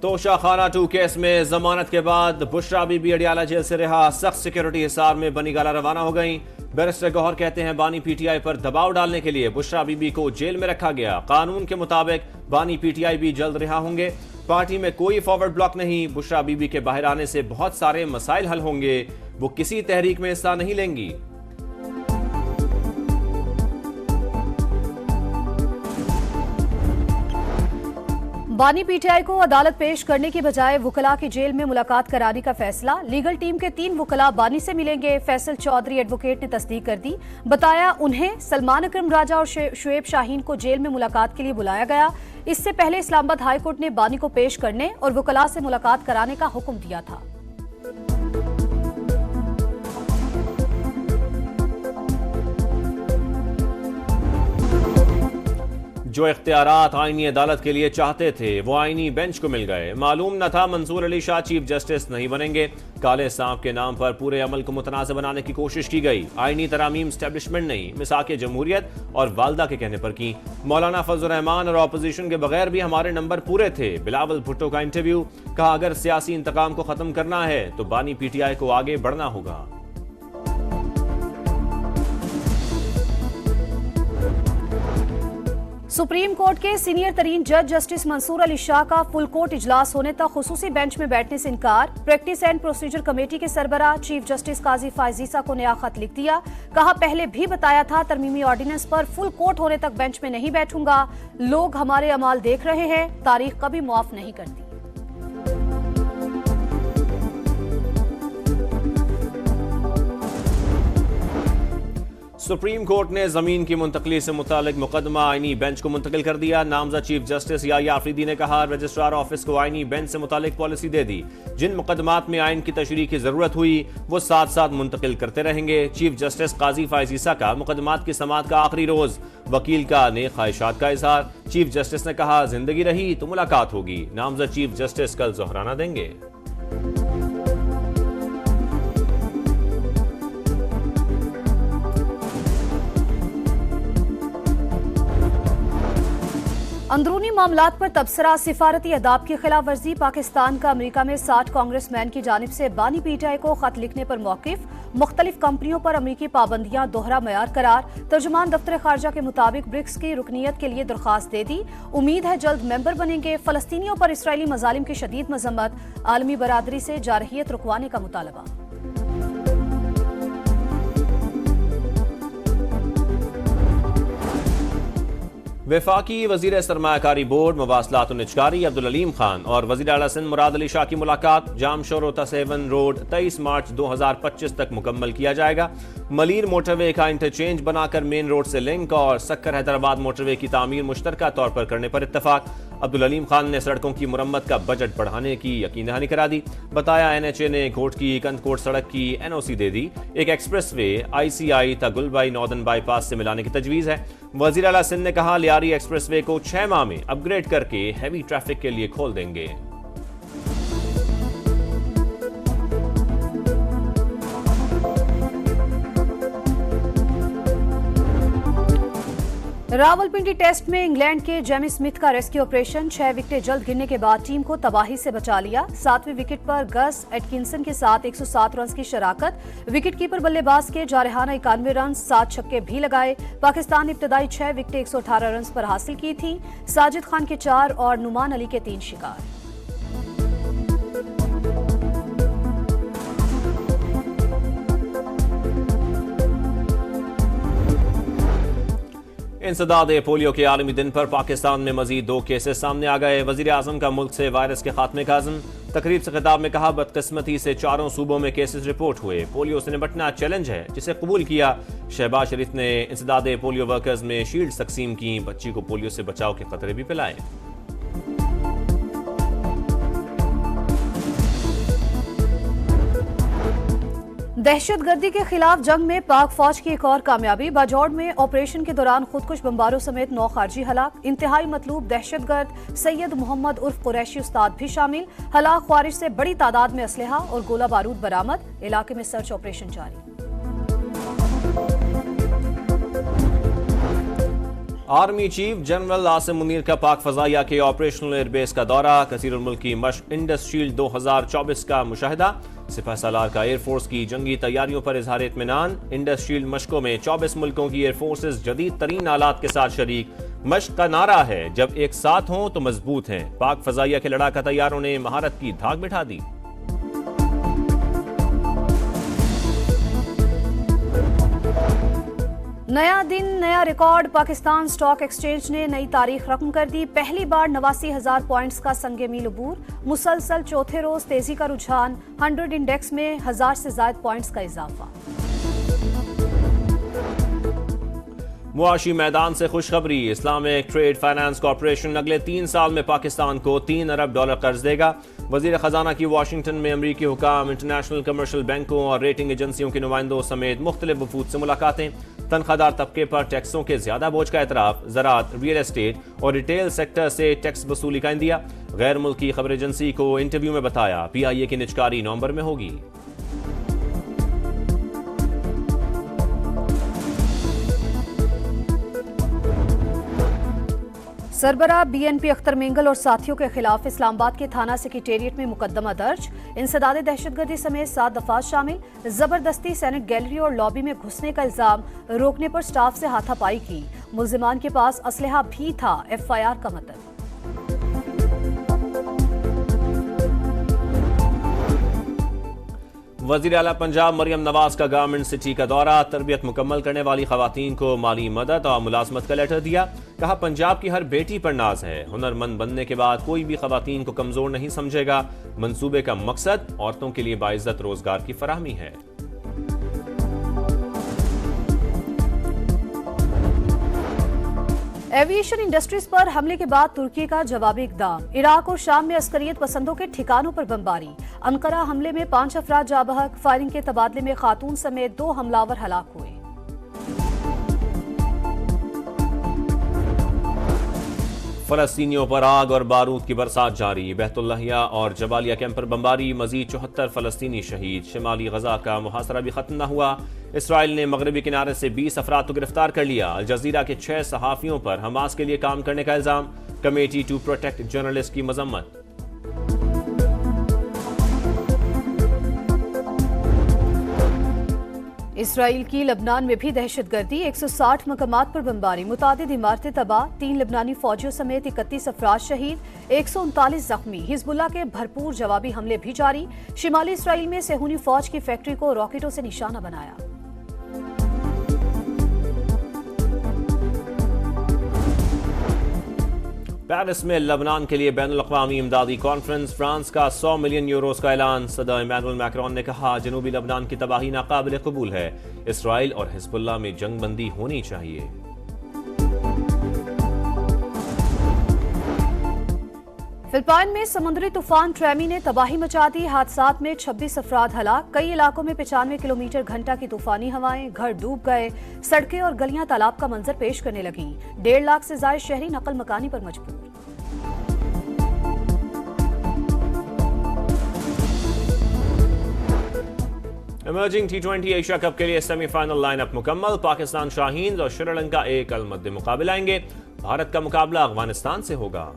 तोशा खाना 2 केस में जमानत के बाद बुशरा बीबी अडियाला जेल से रिहा। सख्त सिक्योरिटी हिसार में बनी गाला रवाना हो गई। बैरिस्टर गौहर कहते हैं बानी पीटीआई पर दबाव डालने के लिए बुशरा बीबी को जेल में रखा गया। कानून के मुताबिक बानी पीटीआई भी जल्द रिहा होंगे। पार्टी में कोई फॉरवर्ड ब्लॉक नहीं। बुशरा बीबी के बाहर आने से बहुत सारे मसाइल हल होंगे। वो किसी तहरीक में हिस्सा नहीं लेंगी। बानी पीटीआई को अदालत पेश करने की बजाय वुकला की जेल में मुलाकात कराने का फैसला। लीगल टीम के 3 वुकला बानी से मिलेंगे। फैसल चौधरी एडवोकेट ने तस्दीक कर दी। बताया उन्हें सलमान अकरम राजा और शुएब शाहीन को जेल में मुलाकात के लिए बुलाया गया। इससे पहले इस्लामाबाद हाई कोर्ट ने बानी को पेश करने और वुकला से मुलाकात कराने का हुक्म दिया था। जो इख्तियारात आईनी अदालत के लिए चाहते थे वो आईनी बेंच को मिल गए। मालूम न था मंसूर अली शाह चीफ जस्टिस नहीं बनेंगे। काले सांप के नाम पर पूरे अमल को मुतनाज़ बनाने की कोशिश की गई। आईनी तरामीम स्टैब्लिशमेंट नहीं, मिसाक जमहूरियत और वालदा के कहने पर की। मौलाना फजल रहमान और अपोजिशन के बगैर भी हमारे नंबर पूरे थे। बिलावल भुट्टो का इंटरव्यू। कहा अगर सियासी इंतकाम को खत्म करना है तो बानी पीटीआई को आगे बढ़ना होगा। सुप्रीम कोर्ट के सीनियर तरीन जज जस्टिस मंसूर अली शाह का फुल कोर्ट इजलास होने तक खुसूसी बेंच में बैठने से इनकार। प्रैक्टिस एंड प्रोसीजर कमेटी के सरबराह चीफ जस्टिस काजी फायजीसा को नया खत लिख दिया। कहा पहले भी बताया था तरमीमी ऑर्डिनेंस पर फुल कोर्ट होने तक बेंच में नहीं बैठूंगा। लोग हमारे अमाल देख रहे हैं, तारीख कभी मुआफ नहीं करती। सुप्रीम कोर्ट ने जमीन की मुंतकली से मुतालिक मुकदमा आईनी बेंच को मुंतकिल कर दिया। नामजद चीफ जस्टिस याया आफरीदी ने कहा रजिस्ट्रार ऑफिस को आईनी बेंच से मुतालिक पॉलिसी दे दी। जिन मुकदमात में आइन की तशरीह की जरूरत हुई वो साथ साथ मुंतकिल करते रहेंगे। चीफ जस्टिस काजी फायजीसा का मुकदमात की समाअत का आखिरी रोज। वकील का नेक ख्वाहिशात का इजहार। चीफ जस्टिस ने कहा जिंदगी रही तो मुलाकात होगी। नामजद चीफ जस्टिस कल जोहराना देंगे। अंदरूनी मामलात पर तबसरा। सिफारती अदाब की खिलाफ वर्जी। पाकिस्तान का अमेरिका में 60 कांग्रेसमैन की जानिब से बानी पीटीआई को खत लिखने पर मौकिफ। मुख्तलिफ कंपनियों पर अमरीकी पाबंदियां दोहरा मयार करार। तर्जुमान दफ्तर खारजा के मुताबिक ब्रिक्स की रुकनीत के लिए दरख्वास्त दे दी। उम्मीद है जल्द मेंबर बनेंगे। फलस्तीनियों पर इसराइली मजालिम की शदीद मजम्मत। आलमी बरादरी से जारहियत रुकवाने का मुतालबा। वफाकी वजीर सरमायाकारी बोर्ड मवासलात निजकारी अब्दुल अलीम खान और वजीर आला सिंध मुराद अली शाह की मुलाकात। जाम शोरोता 7 रोड 23 मार्च 2025 तक मुकम्मल किया जाएगा। मलीर मोटरवे का इंटरचेंज बनाकर मेन रोड से लिंक और सक्कर हैदराबाद मोटरवे की तामीर मुश्तरका तौर पर करने पर इत्तफाक। अब्दुल अलीम खान ने सड़कों की मुरम्मत का बजट बढ़ाने की यकीन दहानी करा दी। बताया NHA ने कोट की कंदकोट सड़क की NOC दे दी। एक एक्सप्रेस वे ICI तगुलबाई नॉर्दर्न बाईपास से मिलाने की तजवीज है। वजीर आला सिंध ने कहा लियारी एक्सप्रेस वे को 6 माह में अपग्रेड करके हैवी ट्रैफिक के लिए खोल देंगे। रावलपिंडी टेस्ट में इंग्लैंड के जेमी स्मिथ का रेस्क्यू ऑपरेशन। 6 विकेटें जल्द गिरने के बाद टीम को तबाही से बचा लिया। 7वें विकेट पर गस एटकिंसन के साथ 107 रन की शराकत। विकेटकीपर बल्लेबाज के जारहाना 91 रन, 7 छक्के भी लगाए। पाकिस्तान ने इब्तदाई 6 विकेटें 118 रन पर हासिल की थी। साजिद खान के 4 और नुमान अली के 3 शिकार। इंसदाद पोलियो के आलमी दिन पर पाकिस्तान में मजीद 2 केसेस सामने आ गए। वजीर आजम का मुल्क से वायरस के खात्मे का अज़्म। तकरीब से खिताब में कहा बदकिस्मती से 4 सूबों में केसेस रिपोर्ट हुए। पोलियो से निपटना चैलेंज है जिसे कबूल किया। शहबाज शरीफ ने इंसदाद पोलियो वर्कर्स में शील्ड तकसीम की। बच्ची को पोलियो से बचाव के खतरे भी पिलाए। दहशतगर्दी के खिलाफ जंग में पाक फौज की एक और कामयाबी। बाजौड़ में ऑपरेशन के दौरान खुदकुश बमबारों समेत 9 खारजी हलाक। इंतहाई मतलूब दहशतगर्द सैयद मोहम्मद उर्फ कुरैशी उस्ताद भी शामिल। हलाक ख्वारिज से बड़ी तादाद में असलहा और गोला बारूद बरामद। इलाके में सर्च ऑपरेशन जारी। Army chief general Asim Munir का पाक फजाइया के ऑपरेशनल एयरबेस का दौरा, कसीरुल मुल्की मश्क इंडस शील्ड 2024 का मुशाहिदा, सिपह सालार का एयरफोर्स की जंगी तैयारियों पर इजहार इत्मीनान। इंडस शील्ड मशकों में 24 मुल्कों की एयरफोर्सेज जदीद तरीन आलात के साथ शरीक। मश्क का नारा है, जब एक साथ हों तो मजबूत हैं। पाक फजाइया के लड़ाका तैयारों ने महारत की धाक बिठा दी। नया दिन नया रिकॉर्ड, पाकिस्तान स्टॉक एक्सचेंज ने नई तारीख रकम कर दी। पहली बार 89,000 पॉइंट्स का संगे मील अबूर। मुसलसल चौथे रोज तेजी का रुझान, 100 इंडेक्स में 1000 से ज्यादा पॉइंट्स का इजाफा। मुआशी मैदान से खुशखबरी, इस्लामिक ट्रेड फाइनेंस कॉर्पोरेशन अगले 3 साल में पाकिस्तान को $3 अरब कर्ज देगा। वजीर खजाना की वाशिंगटन में अमरीकी हुकाम, इंटरनेशनल कमर्शियल बैंकों और रेटिंग एजेंसियों के नुमाइंदों समेत मुख्तलिफ वफूद से मुलाकातें। तनख्वाहदार तबके पर टैक्सों के ज्यादा बोझ का एतराफ, ज़राअत, रियल एस्टेट और रिटेल सेक्टर से टैक्स वसूली का इंदिया। गैर मुल्की खबर एजेंसी को इंटरव्यू में बताया, PIA की निचकारी नवंबर में होगी। सरबराह BNP अख्तर मेंगल और साथियों के खिलाफ इस्लामाबाद के थाना सेक्रेटेरिएट में मुकदमा दर्ज। इंसदाद दहशतगर्दी समेत 7 दफात शामिल। जबरदस्ती सेनेट गैलरी और लॉबी में घुसने का इल्जाम, रोकने पर स्टाफ से हाथापाई की। मुल्जिमान के पास असलहा भी था, FIR का मतलब। वज़ीर आला पंजाब मरियम नवाज का गारमेंट सिटी का दौरा, तरबियत मुकम्मल करने वाली खवातीन को माली मदद और मुलाजमत का लेटर दिया। कहा, पंजाब की हर बेटी पर नाज है। हुनरमंद बनने के बाद कोई भी खवातीन को कमजोर नहीं समझेगा। मंसूबे का मकसद औरतों के लिए बाइज्जत रोजगार की फराहमी है। एविएशन इंडस्ट्रीज पर हमले के बाद तुर्की का जवाबी इकदाम। इराक और शाम में अस्करियत पसंदों के ठिकानों पर बमबारी। अंकारा हमले में 5 अफराद जाँ बहक। फायरिंग के तबादले में खातून समेत 2 हमलावर हलाक हुए। फलस्तीनियों पर आग और बारूद की बरसात जारी। बहतुल्लाहिया और जबालिया कैंप पर बमबारी, मजीद 74 फलस्तीनी शहीद। शिमाली गजा का मुहासरा भी खत्म न हुआ। इसराइल ने मगरबी किनारे से 20 अफराद को गिरफ्तार कर लिया। अल जजीरा के 6 सहाफियों पर हमास के लिए काम करने का इल्जाम। कमेटी टू प्रोटेक्ट जर्नलिस्ट की मजम्मत। इसराइल की लबनान में भी दहशतगर्दी, 160 मकामात पर बमबारी, मुतादिद इमारतें तबाह। 3 लबनानी फौजियों समेत 31 अफराद शहीद, 139 जख्मी। हिजबुल्लाह के भरपूर जवाबी हमले भी जारी। शिमाली इसराइल में सेहूनी फौज की फैक्ट्री को रॉकेटों से निशाना बनाया। पेरिस में लबनान के लिए बैनुल अक़वामी इमदादी कॉन्फ्रेंस। फ्रांस का 100 मिलियन यूरोस का ऐलान। सदर इमैनुअल मैक्रोन ने कहा, जनूबी लबनान की तबाही नाकाबिल कबूल है। इसराइल और हिजबुल्लाह में जंगबंदी होनी चाहिए। फिलिपाइन में समुद्री तूफान ट्रेमी ने तबाही मचा दी। हादसात में 26 अफराद हलाक। कई इलाकों में 95 किलोमीटर घंटा की तूफानी हवाएं। घर डूब गए। सड़कें और गलियां तालाब का मंजर पेश करने लगी। 1.5 लाख से ज्यादा शहरी नकल मकानी पर मजबूर। इमर्जिंग T20 एशिया कप के लिए सेमीफाइनल लाइनअप मुकम्मल। पाकिस्तान शाहीन और श्रीलंका एक अलमद मुकाबला आएंगे। भारत का मुकाबला अफगानिस्तान से होगा।